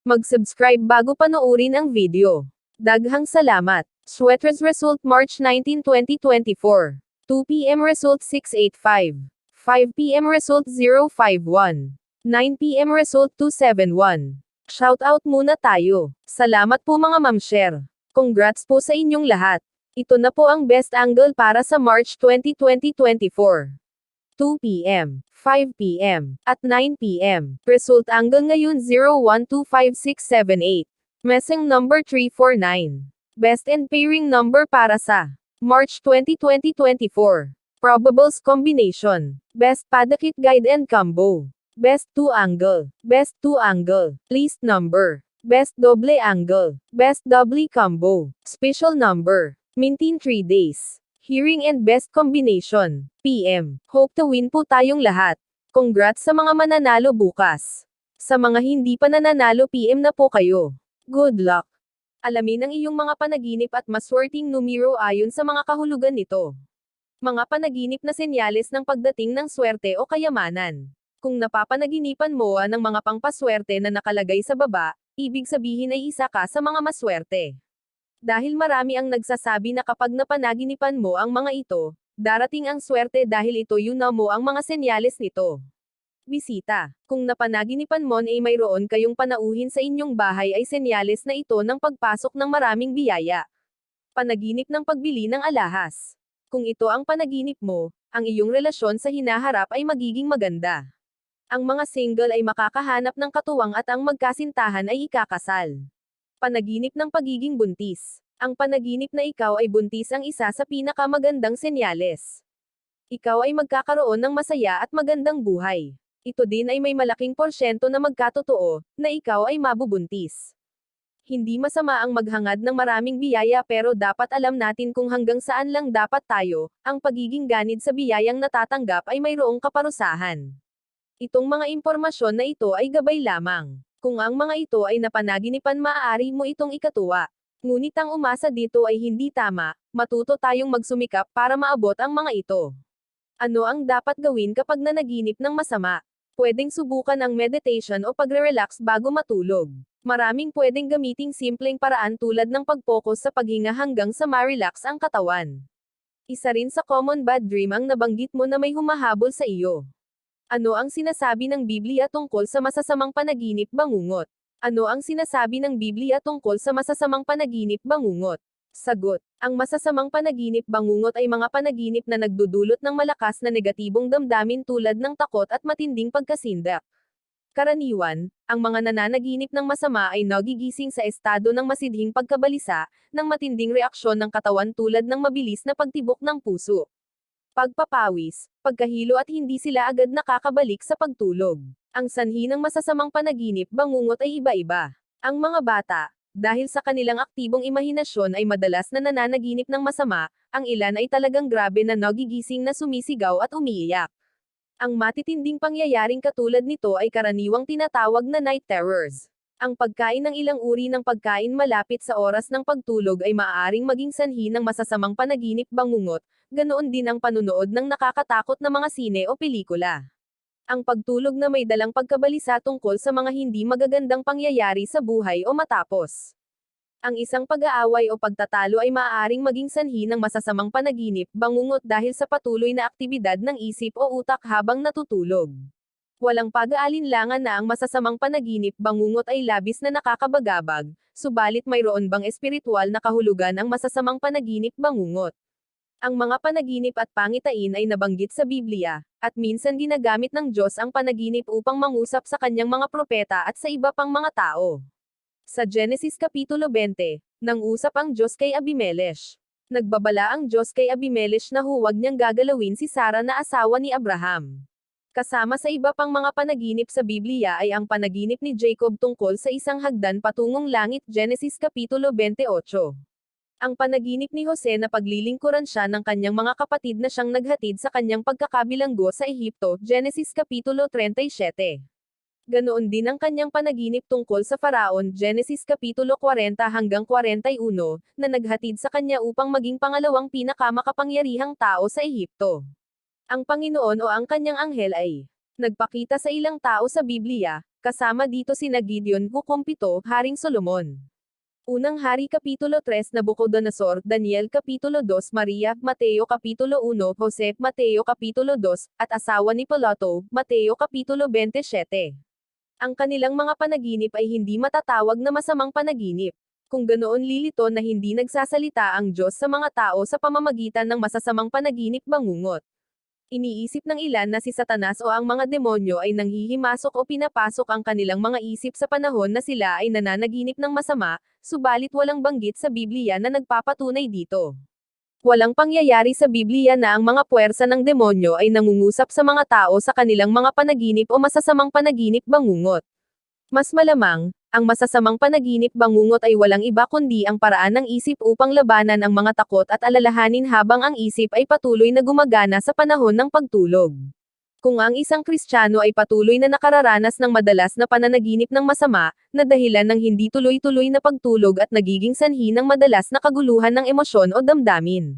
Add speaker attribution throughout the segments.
Speaker 1: Mag-subscribe bago panoorin ang video. Daghang salamat. Sweaters result March 19, 2024. 2 p.m. result 685. 5 p.m. result 051. 9 p.m. result 271. Shoutout muna tayo. Salamat po mga ma'am-share. Congrats po sa inyong lahat. Ito na po ang best angle para sa March 20, 2024. 2 p.m., 5 p.m., at 9 p.m. Result angle ngayon 012568. Messing number 349. Best and pairing number para sa March 20, 2024. Probables combination. Best Padakit Guide and Combo. Best 2 angle. Best 2 angle. Least number. Best double angle. Best double combo. Special number. Mintin 3 days. Hearing and best combination. PM. Hope to win po tayong lahat. Congrats sa mga mananalo bukas. Sa mga hindi pa nananalo PM na po kayo. Good luck. Alamin ang iyong mga panaginip at maswerteng numero ayon sa mga kahulugan nito. Mga panaginip na senyales ng pagdating ng swerte o kayamanan. Kung napapanaginipan mo ng mga pangpaswerte na nakalagay sa baba, ibig sabihin ay isa ka sa mga maswerte. Dahil marami ang nagsasabi na kapag napanaginipan mo ang mga ito, darating ang swerte dahil ito yun na mo ang mga senyales nito. Bisita. Kung napanaginipan mo ay mayroon kayong panauhin sa inyong bahay ay senyales na ito ng pagpasok ng maraming biyaya. Panaginip ng pagbili ng alahas. Kung ito ang panaginip mo, ang iyong relasyon sa hinaharap ay magiging maganda. Ang mga single ay makakahanap ng katuwang at ang magkasintahan ay ikakasal. Panaginip ng pagiging buntis. Ang panaginip na ikaw ay buntis ang isa sa pinakamagandang senyales. Ikaw ay magkakaroon ng masaya at magandang buhay. Ito din ay may malaking porsyento na magkatotoo, na ikaw ay mabubuntis. Hindi masama ang maghangad ng maraming biyaya pero dapat alam natin kung hanggang saan lang dapat tayo, ang pagiging ganid sa biyayang natatanggap ay mayroong kaparusahan. Itong mga impormasyon na ito ay gabay lamang. Kung ang mga ito ay napanaginipan maaari mo itong ikatuwa. Ngunit ang umasa dito ay hindi tama, matuto tayong magsumikap para maabot ang mga ito. Ano ang dapat gawin kapag nanaginip ng masama? Pwedeng subukan ang meditation o pagre-relax bago matulog. Maraming pwedeng gamiting simpleng paraan tulad ng pag-focus sa paghinga hanggang sa ma-relax ang katawan. Isa rin sa common bad dream ang nabanggit mo na may humahabol sa iyo. Ano ang sinasabi ng Biblia tungkol sa masasamang panaginip bangungot? Ano ang sinasabi ng Biblia tungkol sa masasamang panaginip bangungot? Sagot. Ang masasamang panaginip bangungot ay mga panaginip na nagdudulot ng malakas na negatibong damdamin tulad ng takot at matinding pagkasindak. Karaniwan, ang mga nananaginip ng masama ay nagigising sa estado ng masidhing pagkabalisa, ng matinding reaksyon ng katawan tulad ng mabilis na pagtibok ng puso, pagpapawis, pagkahilo at hindi sila agad nakakabalik sa pagtulog. Ang sanhi ng masasamang panaginip bangungot ay iba-iba. Ang mga bata, dahil sa kanilang aktibong imahinasyon ay madalas na nananaginip ng masama, ang ilan ay talagang grabe na nagigising na sumisigaw at umiiyak. Ang matitinding pangyayaring katulad nito ay karaniwang tinatawag na night terrors. Ang pagkain ng ilang uri ng pagkain malapit sa oras ng pagtulog ay maaaring maging sanhi ng masasamang panaginip bangungot, ganoon din ang panunood ng nakakatakot na mga sine o pelikula. Ang pagtulog na may dalang pagkabalisa tungkol sa mga hindi magagandang pangyayari sa buhay o matapos. Ang isang pag-aaway o pagtatalo ay maaaring maging sanhi ng masasamang panaginip bangungot dahil sa patuloy na aktibidad ng isip o utak habang natutulog. Walang pag-aalinlangan na ang masasamang panaginip bangungot ay labis na nakakabagabag, subalit mayroon bang espiritual na kahulugan ang masasamang panaginip bangungot? Ang mga panaginip at pangitain ay nabanggit sa Biblia, at minsan ginagamit ng Diyos ang panaginip upang mangusap sa kanyang mga propeta at sa iba pang mga tao. Sa Genesis Kapitulo 20, nang-usap ang Diyos kay Abimelech. Nagbabala ang Diyos kay Abimelech na huwag niyang gagalawin si Sarah na asawa ni Abraham. Kasama sa iba pang mga panaginip sa Biblia ay ang panaginip ni Jacob tungkol sa isang hagdan patungong langit Genesis Kapitulo 28. Ang panaginip ni Jose na paglilingkuran siya ng kanyang mga kapatid na siyang naghatid sa kanyang pagkakabilanggo sa Ehipto Genesis Kapitulo 37. Ganoon din ang kanyang panaginip tungkol sa Faraon Genesis Kapitulo 40 hanggang 41, na naghatid sa kanya upang maging pangalawang pinakamakapangyarihang tao sa Ehipto. Ang Panginoon o ang kanyang anghel ay Nagpakita sa ilang tao sa Biblia, kasama dito sina Gideon, Hukom-7, Haring Solomon. Unang Hari Kapitulo 3 Nabucodonosor, Daniel Kapitulo 2 Maria, Mateo Kapitulo 1 Jose, Mateo Kapitulo 2, at asawa ni Pilato, Mateo Kapitulo 27. Ang kanilang mga panaginip ay hindi matatawag na masamang panaginip. Kung ganoon lilito na hindi nagsasalita ang Diyos sa mga tao sa pamamagitan ng masasamang panaginip bangungot. Iniisip ng ilan na si Satanas o ang mga demonyo ay nanghihimasok o pinapasok ang kanilang mga isip sa panahon na sila ay nananaginip ng masama, subalit walang banggit sa Biblia na nagpapatunay dito. Walang pangyayari sa Biblia na ang mga puwersa ng demonyo ay nangungusap sa mga tao sa kanilang mga panaginip o masasamang panaginip bangungot. Mas malamang, ang masasamang panaginip bangungot ay walang iba kundi ang paraan ng isip upang labanan ang mga takot at alalahanin habang ang isip ay patuloy na gumagana sa panahon ng pagtulog. Kung ang isang Kristiyano ay patuloy na nakararanas ng madalas na pananaginip ng masama, na dahilan ng hindi tuloy-tuloy na pagtulog at nagiging sanhi ng madalas na kaguluhan ng emosyon o damdamin.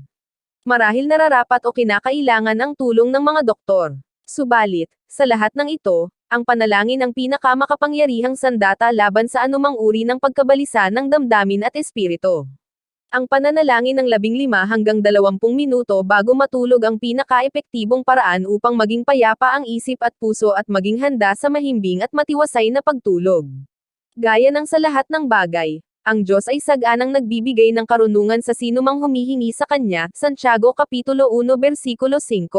Speaker 1: Marahil nararapat o kinakailangan ang tulong ng mga doktor. Subalit, sa lahat ng ito, ang panalangin ang pinakamakapangyarihang sandata laban sa anumang uri ng pagkabalisa ng damdamin at espiritu. Ang pananalangin ng 15 hanggang 20 minuto bago matulog ang pinaka-epektibong paraan upang maging payapa ang isip at puso at maging handa sa mahimbing at matiwasay na pagtulog. Gaya ng sa lahat ng bagay, ang Diyos ay saganang nagbibigay ng karunungan sa sinumang humihingi sa Kanya, Santiago Kapitulo 1 Versikulo 5.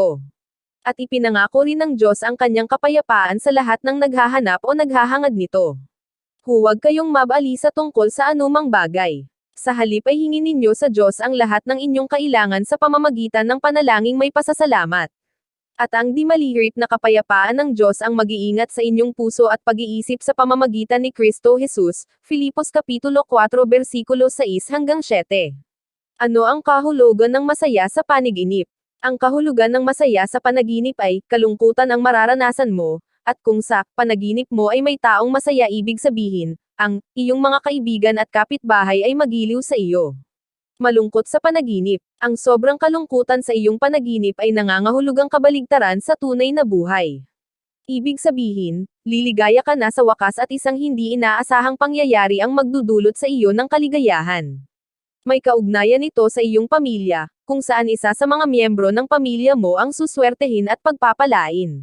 Speaker 1: At ipinangako rin ng Diyos ang kanyang kapayapaan sa lahat ng naghahanap o naghahangad nito. Huwag kayong mabalisa tungkol sa anumang bagay. Sa halip ay hingin ninyo sa Diyos ang lahat ng inyong kailangan sa pamamagitan ng panalangin may pasasalamat. At ang di malihirip na kapayapaan ng Diyos ang mag-iingat sa inyong puso at pag-iisip sa pamamagitan ni Kristo Jesus, Filipos Kapitulo 4 Versikulo 6 hanggang 7. Ano ang kahulugan ng masaya sa panaginip? Ang kahulugan ng masaya sa panaginip ay, kalungkutan ang mararanasan mo, at kung sa panaginip mo ay may taong masaya ibig sabihin, ang iyong mga kaibigan at kapitbahay ay magiliw sa iyo. Malungkot sa panaginip. Ang sobrang kalungkutan sa iyong panaginip ay nangangahulugang kabaligtaran sa tunay na buhay. Ibig sabihin, liligaya ka na sa wakas at isang hindi inaasahang pangyayari ang magdudulot sa iyo ng kaligayahan. May kaugnayan ito sa iyong pamilya, kung saan isa sa mga miyembro ng pamilya mo ang suswertehin at pagpapalain.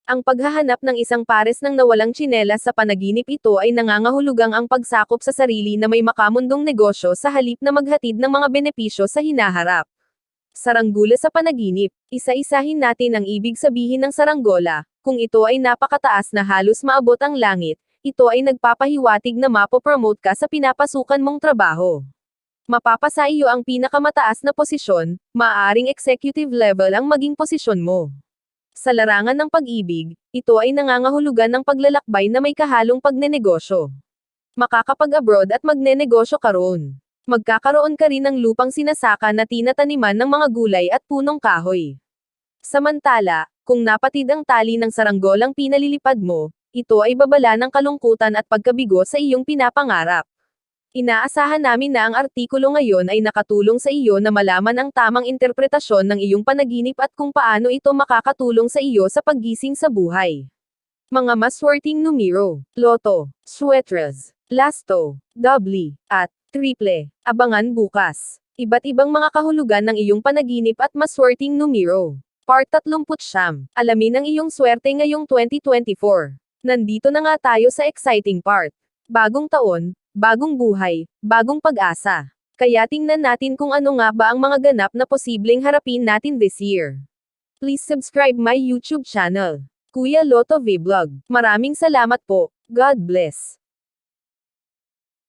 Speaker 1: Ang paghahanap ng isang pares ng nawalang tsinelas sa panaginip ito ay nangangahulugang ang pagsakop sa sarili na may makamundong negosyo sa halip na maghatid ng mga benepisyo sa hinaharap. Saranggola sa panaginip. Isa-isahin natin ang ibig sabihin ng saranggola. Kung ito ay napakataas na halos maabot ang langit, ito ay nagpapahiwatig na mapopromote ka sa pinapasukan mong trabaho. Mapapasa iyo ang pinakamataas na posisyon, maaaring executive level ang maging posisyon mo. Sa larangan ng pag-ibig, ito ay nangangahulugan ng paglalakbay na may kahalong pagnenegosyo. Makakapag-abroad at magnenegosyo ka roon. Magkakaroon ka rin ng lupang sinasaka na tinataniman ng mga gulay at punong kahoy. Samantala, kung napatid ang tali ng saranggolang pinalilipad mo, ito ay babala ng kalungkutan at pagkabigo sa iyong pinapangarap. Inaasahan namin na ang artikulo ngayon ay nakatulong sa iyo na malaman ang tamang interpretasyon ng iyong panaginip at kung paano ito makakatulong sa iyo sa paggising sa buhay. Mga maswerteng numero, loto, swetres, lasto, doubli, at triple. Abangan bukas. Iba't ibang mga kahulugan ng iyong panaginip at maswerteng numero. Part 39. Alamin ang iyong swerte ngayong 2024. Nandito na nga tayo sa exciting part. Bagong taon, bagong buhay, bagong pag-asa. Kaya tingnan natin kung ano nga ba ang mga ganap na posibleng harapin natin this year. Please subscribe my YouTube channel, Kuya Lotto Vlog. Maraming salamat po. God bless.